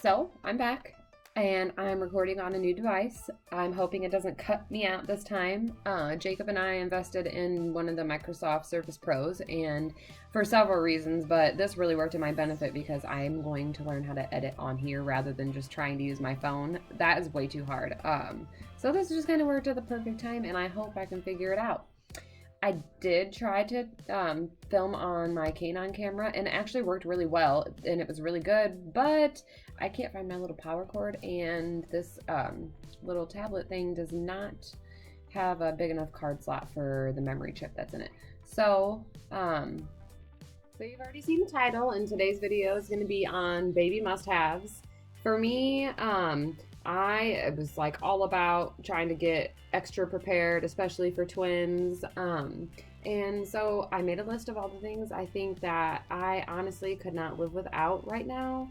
So I'm back and I'm recording on a new device. I'm hoping it doesn't cut me out this time. Jacob and I invested in one of the Microsoft Surface Pros and for several reasons, but this really worked to my benefit because I'm going to learn how to edit on here rather than just trying to use my phone. That is way too hard. So this just kind of worked at the perfect time and I hope I can figure it out. I did try to film on my Canon camera and it actually worked really well and it was really good, but I can't find my little power cord and this little tablet thing does not have a big enough card slot for the memory chip that's in it. So you've already seen the title, and today's video is going to be on baby must-haves. For me, I was like all about trying to get extra prepared, especially for twins. And so I made a list of all the things I think that I honestly could not live without right now.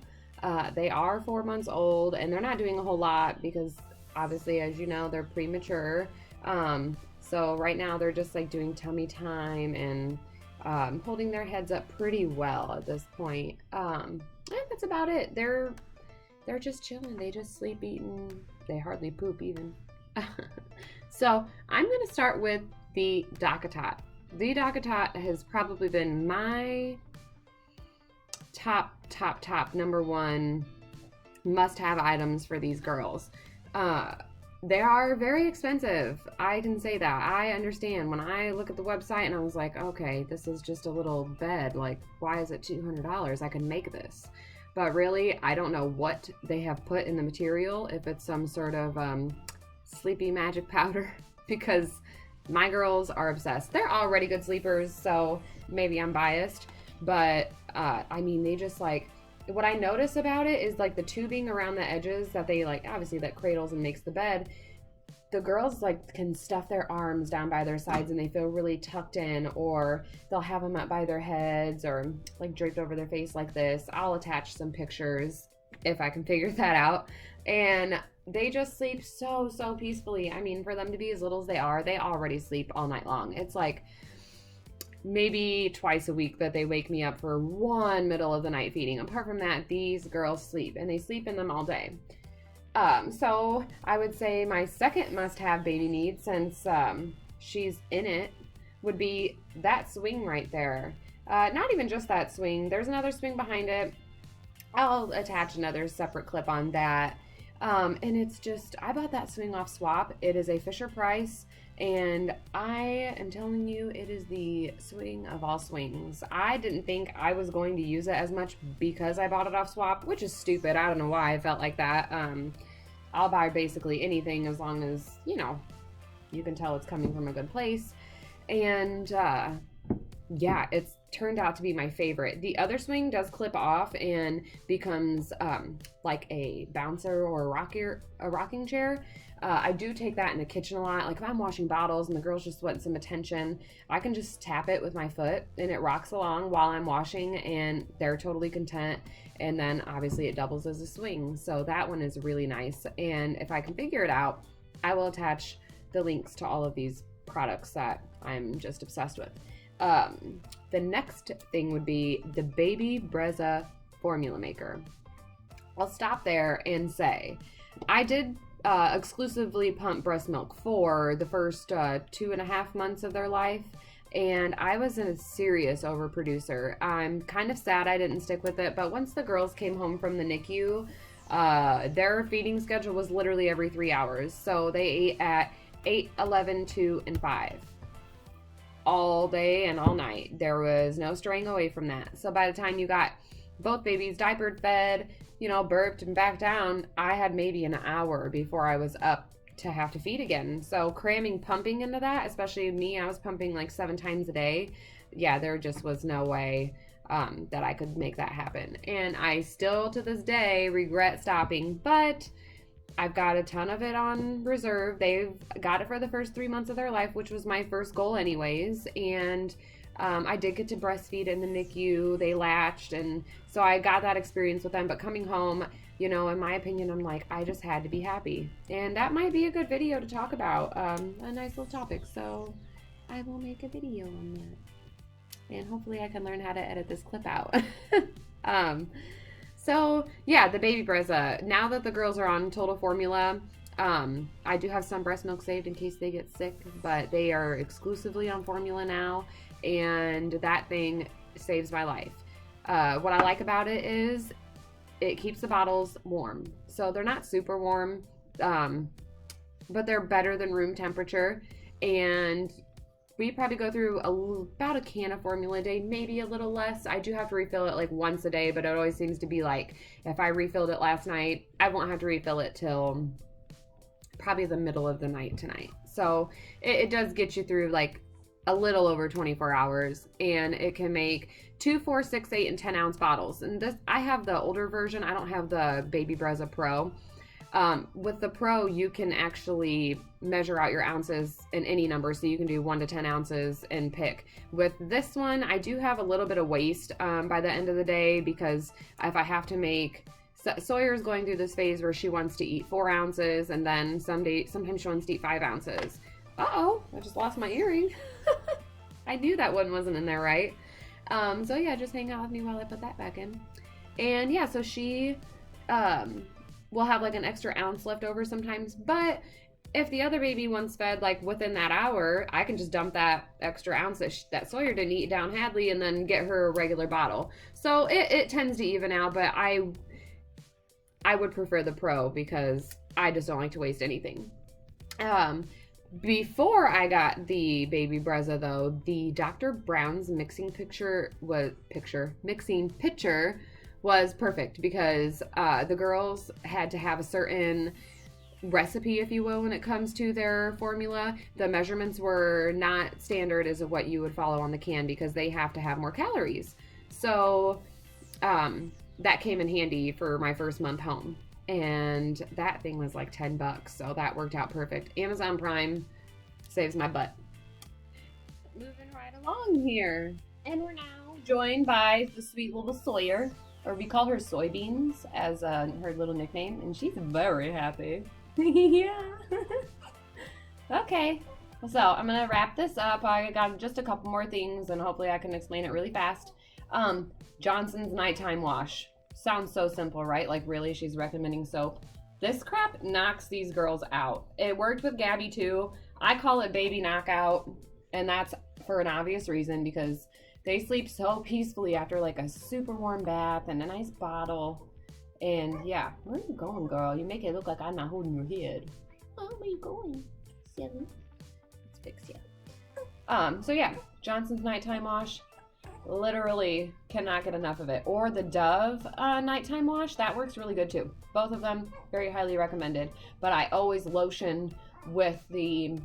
They are 4 months old and they're not doing a whole lot because obviously, as you know, they're premature. So right now they're just like doing tummy time and holding their heads up pretty well at this point. And that's about it. They're just chilling. They just sleep, eating. They hardly poop even. So I'm going to start with the DockATot. The DockATot has probably been my top number one must-have items for these girls. They are very expensive. I can say that. I understand. When I look at the website and I was like, okay, this is just a little bed. Like, why is it $200? I can make this. But really, I don't know what they have put in the material, if it's some sort of sleepy magic powder, because my girls are obsessed. They're already good sleepers, so maybe I'm biased. But, I mean, they just like, what I notice about it is like the tubing around the edges that they like, obviously that cradles and makes the bed. The girls like can stuff their arms down by their sides and they feel really tucked in, or they'll have them up by their heads or like draped over their face like this. I'll attach some pictures if I can figure that out. And they just sleep so peacefully. I mean, for them to be as little as they already sleep all night long. It's like maybe twice a week that they wake me up for one middle of the night feeding. Apart from that, these girls sleep and they sleep in them all day. So I would say my second must-have baby need, since she's in it, would be that swing right there. Not even just that swing. There's another swing behind it. I'll attach another separate clip on that. And it's just, I bought that swing off Swap. It is a Fisher-Price, and I am telling you, it is the swing of all swings. I didn't think I was going to use it as much because I bought it off Swap, which is stupid. I don't know why I felt like that. I'll buy basically anything as long as, you know, you can tell it's coming from a good place. And yeah, it's turned out to be my favorite. The other swing does clip off and becomes like a bouncer or a rocking chair. I do take that in the kitchen a lot. Like if I'm washing bottles and the girls just want some attention, I can just tap it with my foot and it rocks along while I'm washing and they're totally content. And then obviously it doubles as a swing. So that one is really nice. And if I can figure it out, I will attach the links to all of these products that I'm just obsessed with. The next thing would be the Baby Brezza Formula Maker. I'll stop there and say, I did exclusively pump breast milk for the first 2.5 months of their life, and I was a serious overproducer. I'm kind of sad I didn't stick with it, but once the girls came home from the NICU, their feeding schedule was literally every 3 hours. So they ate at 8, 11, 2, and 5. All day and all night. There was no straying away from that. So by the time you got both babies diapered, fed, you know, burped and back down, I had maybe an hour before I was up to have to feed again. So cramming pumping into that, especially me, I was pumping like 7 times a day. Yeah, there just was no way that I could make that happen. And I still to this day regret stopping, but I've got a ton of it on reserve. They've got it for the first 3 months of their life, which was my first goal anyways. And I did get to breastfeed in the NICU. They latched, and so I got that experience with them. But coming home, you know, in my opinion, I'm like, I just had to be happy. And that might be a good video to talk about, a nice little topic. So I will make a video on that. And hopefully I can learn how to edit this clip out. So yeah, the baby Brezza. Now that the girls are on Total Formula, I do have some breast milk saved in case they get sick, but they are exclusively on formula now, and that thing saves my life. What I like about it is it keeps the bottles warm. So they're not super warm, but they're better than room temperature. And we probably go through about a can of formula a day, maybe a little less. I do have to refill it like once a day, but it always seems to be like if I refilled it last night, I won't have to refill it till probably the middle of the night tonight. So it does get you through like a little over 24 hours, and it can make 2, 4, 6, 8, and 10 ounce bottles. And this, I have the older version. I don't have the Baby Brezza Pro. With the Pro, you can actually measure out your ounces in any number, so you can do 1 to 10 ounces and pick. With this one, I do have a little bit of waste by the end of the day, because if I have to make, Sawyer's going through this phase where she wants to eat 4 ounces, and then sometimes she wants to eat 5 ounces. Uh-oh, I just lost my earring. I knew that one wasn't in there right. So yeah, just hang out with me while I put that back in. And yeah, so she will have like an extra ounce left over sometimes, but if the other baby wants fed like within that hour, I can just dump that extra ounce that Sawyer didn't eat down Hadley and then get her a regular bottle. So it tends to even out, but I would prefer the Pro because I just don't like to waste anything. Before I got the Baby Brezza though, the Dr. Brown's mixing pitcher was perfect, because the girls had to have a certain recipe, if you will, when it comes to their formula. The measurements were not standard as of what you would follow on the can, because they have to have more calories. So that came in handy for my first month home. And that thing was like $10, so that worked out perfect. Amazon Prime saves my butt. Moving right along here. And we're now joined by the sweet little Sawyer, or we call her Soybeans as her little nickname, and she's very happy. Yeah. Okay, so I'm gonna wrap this up. I got just a couple more things, and hopefully I can explain it really fast. Johnson's Nighttime Wash. Sounds so simple, right? Like, really, she's recommending soap. This crap knocks these girls out. It worked with Gabby too. I call it baby knockout, and that's for an obvious reason, because they sleep so peacefully after like a super warm bath and a nice bottle. And yeah, where are you going, girl? You make it look like I'm not holding your head. Oh, where you going? Silly. Let's fix you. So yeah, Johnson's Nighttime Wash. Literally cannot get enough of it. Or the Dove Nighttime Wash. That works really good too. Both of them, very highly recommended. But I always lotion with the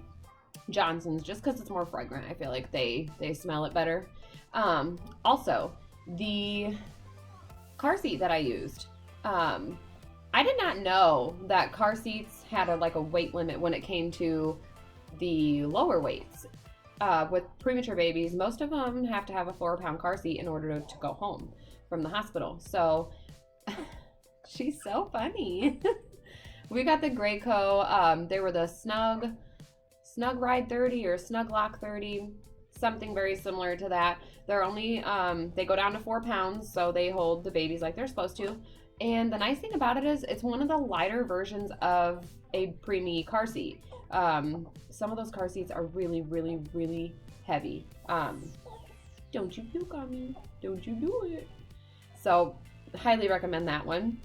Johnson's just because it's more fragrant. I feel like they smell it better. Also, the car seat that I used. I did not know that car seats had a weight limit when it came to the lower weights. With premature babies, most of them have to have a 4-pound car seat in order to go home from the hospital. So she's so funny. We got the Graco. They were the Snug Ride 30 or Snug Lock 30, something very similar to that. They're only they go down to 4 pounds, so they hold the babies like they're supposed to. And the nice thing about it is it's one of the lighter versions of a preemie car seat. Some of those car seats are really, really, really heavy. Don't you puke on me. Don't you do it. So highly recommend that one.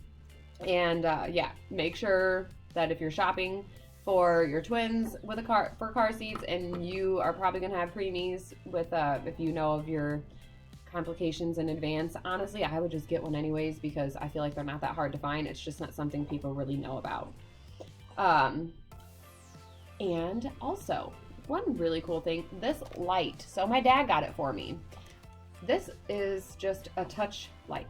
And yeah, make sure that if you're shopping for your twins with for car seats, and you are probably going to have preemies with, if you know of your complications in advance, honestly, I would just get one anyways, because I feel like they're not that hard to find. It's just not something people really know about. And also, one really cool thing, this light. So my dad got it for me. This is just a touch light.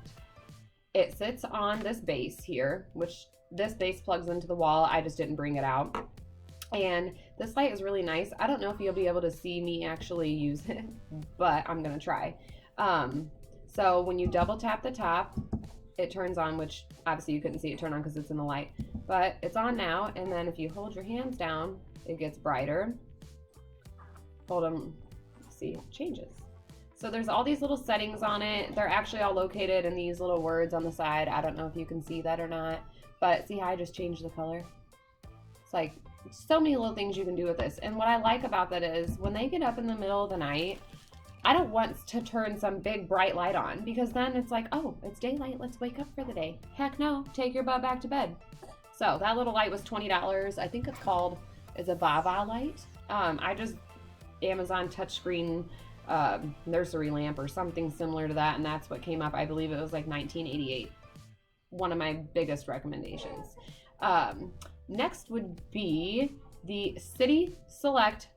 It sits on this base here, which this base plugs into the wall. I just didn't bring it out. And this light is really nice. I don't know if you'll be able to see me actually use it, but I'm gonna try. So when you double tap the top, it turns on, which obviously you couldn't see it turn on because it's in the light, but it's on now. And then if you hold your hands down, it gets brighter. Hold them, see, it changes. So there's all these little settings on it. They're actually all located in these little words on the side. I don't know if you can see that or not, but see how I just changed the color? It's like so many little things you can do with this. And what I like about that is when they get up in the middle of the night, I don't want to turn some big bright light on, because then it's like, oh, it's daylight, let's wake up for the day. Heck no, take your butt back to bed. So that little light was $20. I think it's called, it's a Vava light. I just Amazon touchscreen nursery lamp or something similar to that, and that's what came up. I believe it was like $19.88. One of my biggest recommendations. Next would be the City Select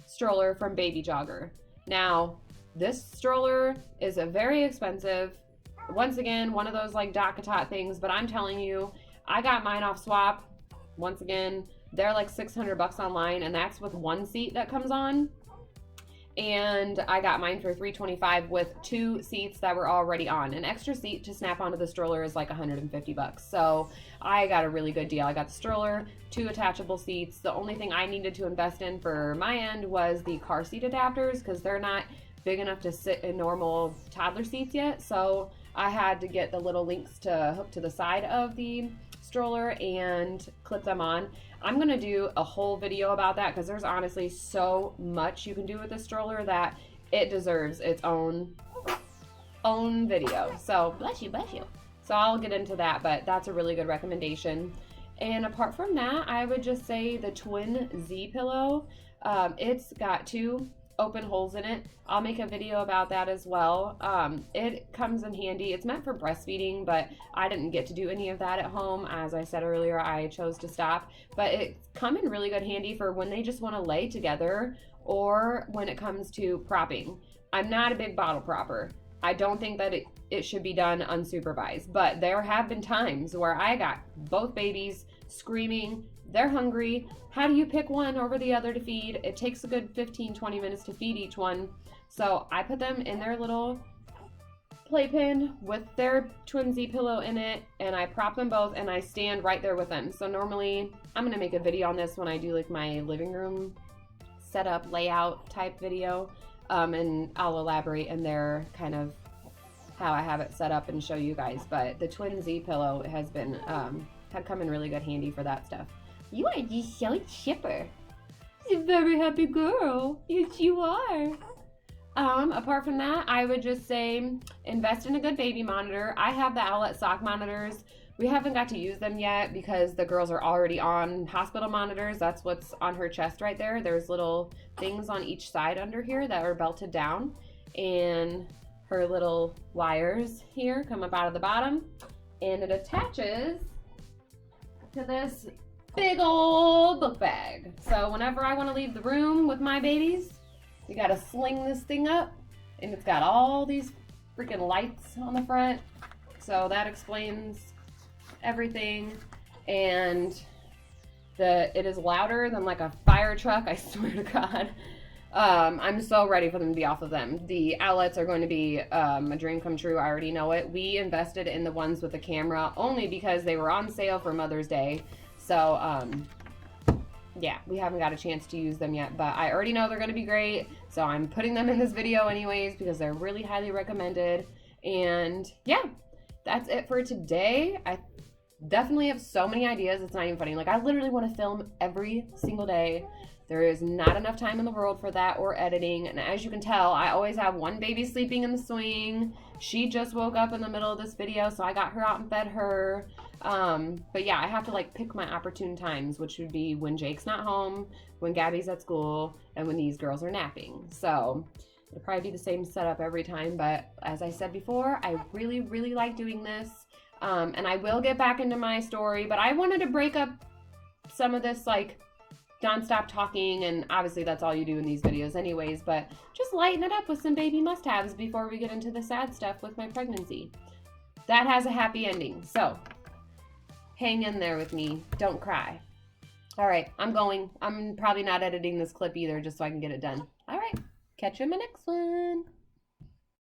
stroller from Baby Jogger. Now, this stroller is a very expensive, once again, one of those like DockATot things, but I'm telling you, I got mine off Swap. Once again, they're like $600 online, and that's with one seat that comes on. And I got mine for $325 with 2 seats that were already on. An extra seat to snap onto the stroller is like $150. So I got a really good deal. I got the stroller, 2 attachable seats. The only thing I needed to invest in for my end was the car seat adapters, because they're not big enough to sit in normal toddler seats yet. So I had to get the little links to hook to the side of the stroller and clip them on. I'm gonna do a whole video about that, because there's honestly so much you can do with this stroller that it deserves its own video. So bless you. So I'll get into that, but that's a really good recommendation. And apart from that, I would just say the twin Z pillow. It's got 2 open holes in it. I'll make a video about that as well. It comes in handy. It's meant for breastfeeding, but I didn't get to do any of that at home. As I said earlier, I chose to stop, but it's come in really good handy for when they just want to lay together, or when it comes to propping. I'm not a big bottle propper. I don't think that it should be done unsupervised, but there have been times where I got both babies screaming, they're hungry. How do you pick one over the other to feed? It takes a good 15-20 minutes to feed each one. So I put them in their little playpen with their twin Z pillow in it, and I prop them both, and I stand right there with them. So normally, I'm gonna make a video on this when I do like my living room setup layout type video, and I'll elaborate in there kind of how I have it set up and show you guys. But the twin Z pillow has been have come in really good handy for that stuff. You are just so chipper. You're a very happy girl. Yes, you are. Apart from that, I would just say invest in a good baby monitor. I have the Owlet sock monitors. We haven't got to use them yet because the girls are already on hospital monitors. That's what's on her chest right there. There's little things on each side under here that are belted down, and her little wires here come up out of the bottom, and it attaches to this big old book bag. So whenever I want to leave the room with my babies, you gotta sling this thing up, and it's got all these freaking lights on the front. So that explains everything. And it is louder than like a fire truck, I swear to God. I'm so ready for them to be off of them. The Owlets are going to be a dream come true. I already know it. We invested in the ones with the camera only because they were on sale for Mother's Day. So, yeah, we haven't got a chance to use them yet, but I already know they're going to be great. So I'm putting them in this video anyways because they're really highly recommended. And yeah, that's it for today. I definitely have so many ideas. It's not even funny. Like, I literally want to film every single day. There is not enough time in the world for that or editing. And as you can tell, I always have one baby sleeping in the swing. She just woke up in the middle of this video, so I got her out and fed her. But yeah, I have to like pick my opportune times, which would be when Jake's not home, when Gabby's at school, and when these girls are napping. So it'll probably be the same setup every time. But as I said before, I really, really like doing this. And I will get back into my story, but I wanted to break up some of this like non-stop talking, and obviously that's all you do in these videos anyways, but just lighten it up with some baby must-haves before we get into the sad stuff with my pregnancy. That has a happy ending, so hang in there with me. Don't cry. All right, I'm going. I'm probably not editing this clip either just so I can get it done. All right, catch you in my next one.